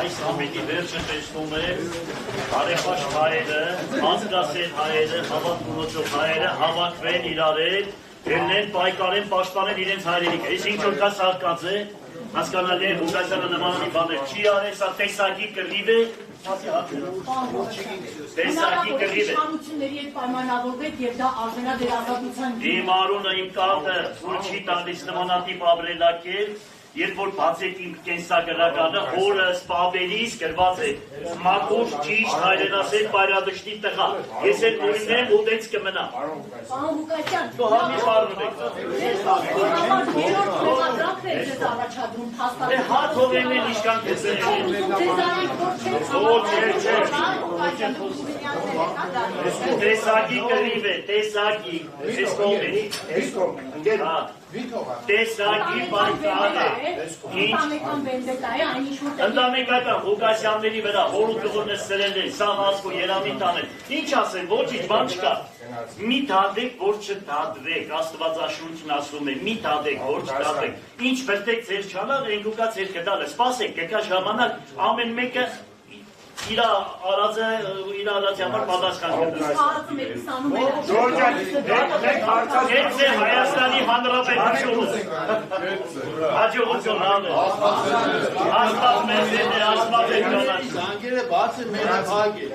այս ամենի վերջը տեսնում է բարեփաշ հայերը, ազգասեր հայերը, հավատքունոջով հայերը հավաքվեն իրարել, ելնեն պայքարեն պաշտպանեն իրենց հայրենիքը։ Այս ինչ որ կա սարկած է, հասկանալի է Ղուկասյանը նմանանի բաներ չի արել, սա տեսակի կռիվ է, տեսակի կռիվ է։ Իշխանությունների հետ պայմանավորվեք եւ դա արժանա ազատության։ Իմ արունը իմ կապը որ չի տալիս նմանատիպ ապրելակերպ, երբ որ բացեք իմ կենսագրականը, օրը սպաբելիս գրված է մաքուր ճիշտ հայրենասեր պայրադշտի տղա։ Ես էլ նույնն ու դենց կմնամ։ Պարոն Ղուկասյան, Դու համի խառնում եք։ Դե հա թողեն են իշկան տեսակի կռիվ է, տեսակի, ես կողմի, տեսակի պայքար է, ընտանեկական Ղուկասյանների վրա հորուտղորներ սրել են, սա հասկու երամիտ անել, ինչ ասեն, ոչինչ բան չկա, մի թադեք, որ չթադվեք, աստվածաշունչն ասում է, մի թադեք, որ չթադվեք, ինչ վրտեք ձեր չանաղ, ենք ուկա ձեր կդալը, սպասեք, կկա ժամանակ, ամեն մեկը իր արածի համար պատասխան կտես։ Հայաստանի Հանրապետությունը հաջողություն անել։ Աստված մեզ հետ է, Աստված է ճանաչում։ Զանգերը բաց է, մերը փակ է։